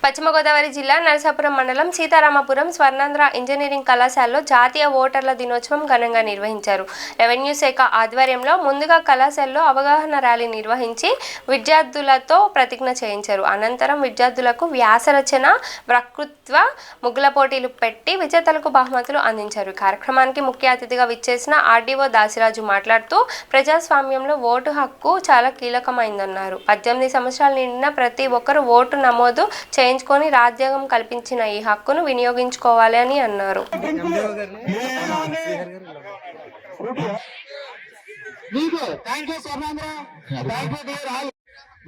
పశ్చిమ గోదావరి జిల్లా నరసాపురం మండలం సీతారామపురం స్వర్ణాంధ్ర ఇంజనీరింగ్ కళాశాలలో జాతీయ ఓటర్ల దినోత్సవం ఘనంగా నిర్వహించారు. రెవెన్యూ శాఖ ఆధ్వర్యంలో ముందుగా కళాశాలలో అవగాహన ర్యాలీ నిర్వహించి విద్యార్థులతో ప్రతిజ్ఞ చేయించారు. అనంతరం విద్యార్థులకు వ్యాసరచన, వక్తృత్వ, ముగ్గుల పోటీలు పెట్టి విజేతలకు బహుమతులు అందించారు. కార్యక్రమానికి ముఖ్య అతిథిగా విచ్చేసిన ఆర్డీఓ దాసిరాజు మాట్లాడుతూ ప్రజాస్వామ్యంలో ఓటు హక్కు చాలా కీలకమైందన్నారు. 18 సంవత్సరాలు నిండిన ప్రతి ఒక్కరూ ఓటు నమోదు చేయించుకొని రాజ్యాంగం కల్పించిన ఈ హక్కును వినియోగించుకోవాలి అని అన్నారు.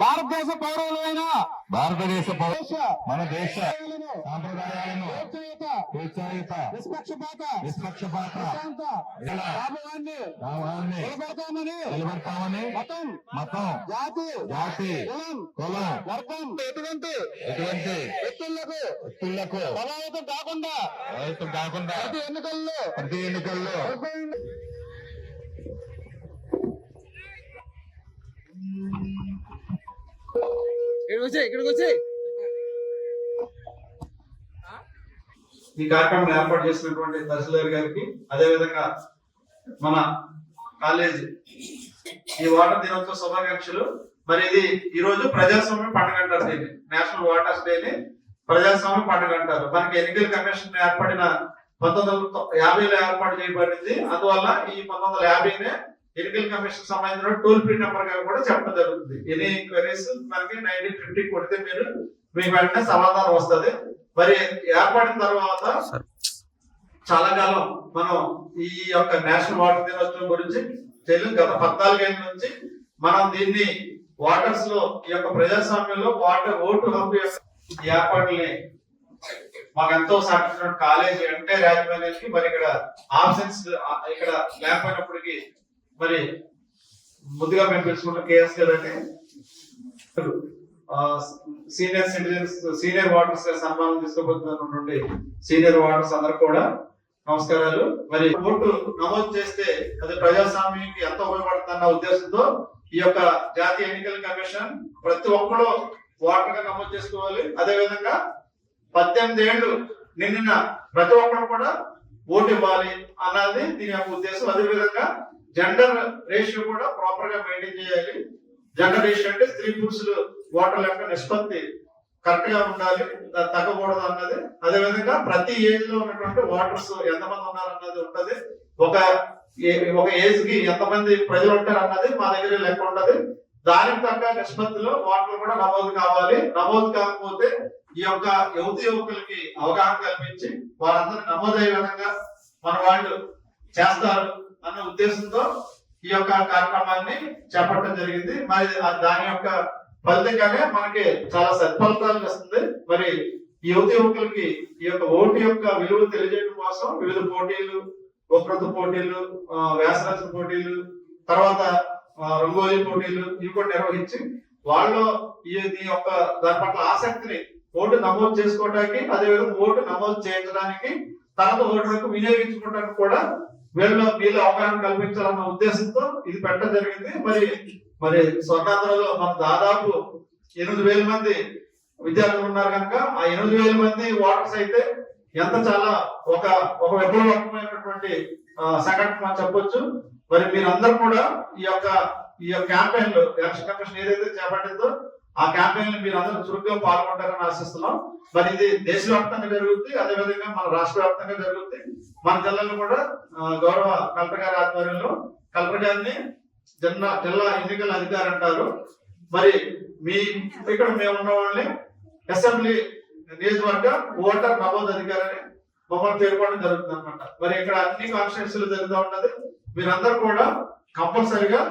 భారతదేశ పౌరులైన మన దేశ సాంప్రదాయాలను నిష్పక్షపాత నిలబెడతామని మతం, జాతి, కులం, వర్గం ఎటువంటి వ్యక్తులకు ప్రభావితం కాకుండా ప్రతి ఎన్నికల్లో ఈ కార్యక్రమం ఏర్పాటు చేసినటువంటి తహసీల్దార్ గారికి, అదేవిధంగా మన కాలేజ్ ఈ ఓటర్ దినోత్సవ శుభాకాంక్షలు. మరి ఇది ఈ రోజు ప్రజాస్వామ్య పండుగ అంటారు, దీన్ని నేషనల్ ఓటర్స్ డేని ప్రజాస్వామ్య పండుగ అంటారు. మనకి ఎన్నికల కమిషన్ ఏర్పడిన 1950లో ఏర్పాటు చేయబడింది. అందువల్ల ఈ 1950నే ఎన్నికల కమిషన్ సంబంధించిన టోల్ ఫ్రీ నెంబర్ గా కూడా చెప్పడం జరుగుతుంది. ఎనీ క్వరీస్ మనకి 1950 కొడితే మీకు వెంటనే సమాధానం వస్తుంది. మరి ఏర్పడిన తర్వాత చాలా కాలం మనం ఈ యొక్క నేషనల్ ఓటర్ దినోత్సవం గురించి తెలియదు. గత 14 ఏళ్ళ నుంచి మనం దీన్ని ఓటర్స్ లో ఈ యొక్క ప్రజాస్వామ్యంలో ఓటు హక్కు యొక్క ఏర్పాటుని మాకు ఎంతో సహకరించిన కాలేజీ అంటే రాజమండ్రికి, మరి ఇక్కడ ఆబ్సెన్స్ ఇక్కడ లేకపోయినప్పటికీ మరి ముందుగా మేము తెలుసుకున్న కేఎస్ గారని సీనియర్ సిటిజన్స్, సీనియర్ ఓటర్స్ సన్మానం తీసుకోబోతున్నటువంటి సీనియర్ ఓటర్స్ అందరూ కూడా నమస్కారాలు. మరి ఓటు నమోదు చేస్తే అది ప్రజాస్వామ్యానికి ఎంతో ఉపయోగపడుతున్న ఉద్దేశంతో ఈ యొక్క జాతీయ ఎన్నికల కమిషన్ ప్రతి ఒక్కరు ఓటర్ గా నమోదు చేసుకోవాలి. అదే విధంగా 18 ఏళ్ళు నిండిన ప్రతి ఒక్కరు కూడా ఓటు ఇవ్వాలి అన్నది దీని యొక్క ఉద్దేశం. అదే విధంగా జెండర్ రేషియో కూడా ప్రాపర్ గా మెయింటైన్ చేయాలి. జెండర్ రేషియో అంటే స్త్రీ పురుషులు ఓటర్ల యొక్క నిష్పత్తి కరెక్ట్ గా ఉండాలి, తగ్గకూడదు అన్నది. అదే విధంగా ప్రతి ఏజ్ లో ఉన్నటువంటి ఓటర్స్ ఎంతమంది ఉన్నారన్నది ఉంటది. ఒక ఏజ్ కి ఎంతమంది ప్రజలు ఉంటారు అన్నది మా దగ్గర లెక్క ఉంటది. దానికి తగ్గ నిష్పత్తిలో ఓటర్లు కూడా నమోదు కావాలి. నమోదు కాకపోతే ఈ యొక్క యువకులకి అవగాహన కల్పించి వారందరూ నమోదయ్యే విధంగా మన వాళ్ళు చేస్తారు అన్న ఉద్దేశంతో ఈ యొక్క కార్యక్రమాన్ని చేపట్టడం జరిగింది. మరి దాని యొక్క ఫలితంగానే మనకి చాలా సత్ఫలితాలు వస్తుంది. మరి ఈ యువకులకి ఈ యొక్క ఓటు యొక్క విలువ తెలియజేయడం కోసం వివిధ పోటీలు, వక్తృత్వ పోటీలు, వ్యాసరచన పోటీలు, తర్వాత రంగోలీ పోటీలు ఇవి కూడా నిర్వహించి వాళ్ళు ఈ యొక్క దాని పట్ల ఆసక్తిని ఓటు నమోదు చేసుకోవడానికి, అదేవిధంగా ఓటు నమోదు చేయించడానికి, తర్వాత ఓటు వినియోగించుకోవడానికి కూడా వీళ్ళు అవగాహన కల్పించాలన్న ఉద్దేశంతో ఇది పెట్టడం జరిగింది. మరి స్వర్ణాంధ్రలో మన దాదాపు 8,000 మంది విద్యార్థులు ఉన్నారు కనుక ఆ 8,000 మంది ఓటర్స్ అయితే ఎంత చాలా ఒక విప్లవాత్మకమైనటువంటి సంఘటన మనం చెప్పొచ్చు. మరి మీరందరూ కూడా ఈ యొక్క క్యాంపెయిన్ లో ఎలక్షన్ కమిషన్ ఏదైతే చేపట్టిందో ఆ క్యాంపెయిన్ మీరు అందరూ చురుగ్గా పాల్గొంటారని ఆశిస్తున్నాం. మరి ఇది దేశవ్యాప్తంగా జరుగుతుంది, అదేవిధంగా మన రాష్ట్ర వ్యాప్తంగా జరుగుతుంది. మన జిల్లాలో కూడా గౌరవ కలెక్టర్ గారి ఆధ్వర్యంలో కలెక్టర్ గారిని జిల్లా ఎన్నికల అధికారి అంటారు. మరి ఇక్కడ మేము ఉన్న వాళ్ళని అసెంబ్లీ నియోజకవర్గ ఓటర్ నమోదు అధికారి అని మమ్మల్ని పేర్కొనడం జరుగుతుంది అనమాట. మరి ఇక్కడ అన్ని కాన్స్టిట్యూన్సీలు జరుగుతూ ఉంటది. మీరందరూ కూడా కంపల్సరిగా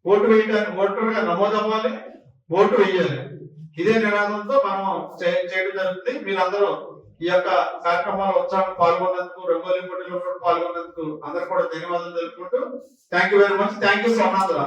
ఓటు వేయడానికి ఓటర్గా నమోదు అవ్వాలి, ఓటు వేయాలి. ఇదే నినాదంతో మనం చేయడం జరుగుతుంది. మీరందరూ ఈ యొక్క కార్యక్రమాల ఉత్సాహంగా పాల్గొన్నందుకు, రంగోలీ పోటీలో పాల్గొన్నందుకు అందరూ కూడా ధన్యవాదాలు తెలుపుకుంటూ thank you very much. Thank you Swarnandhra.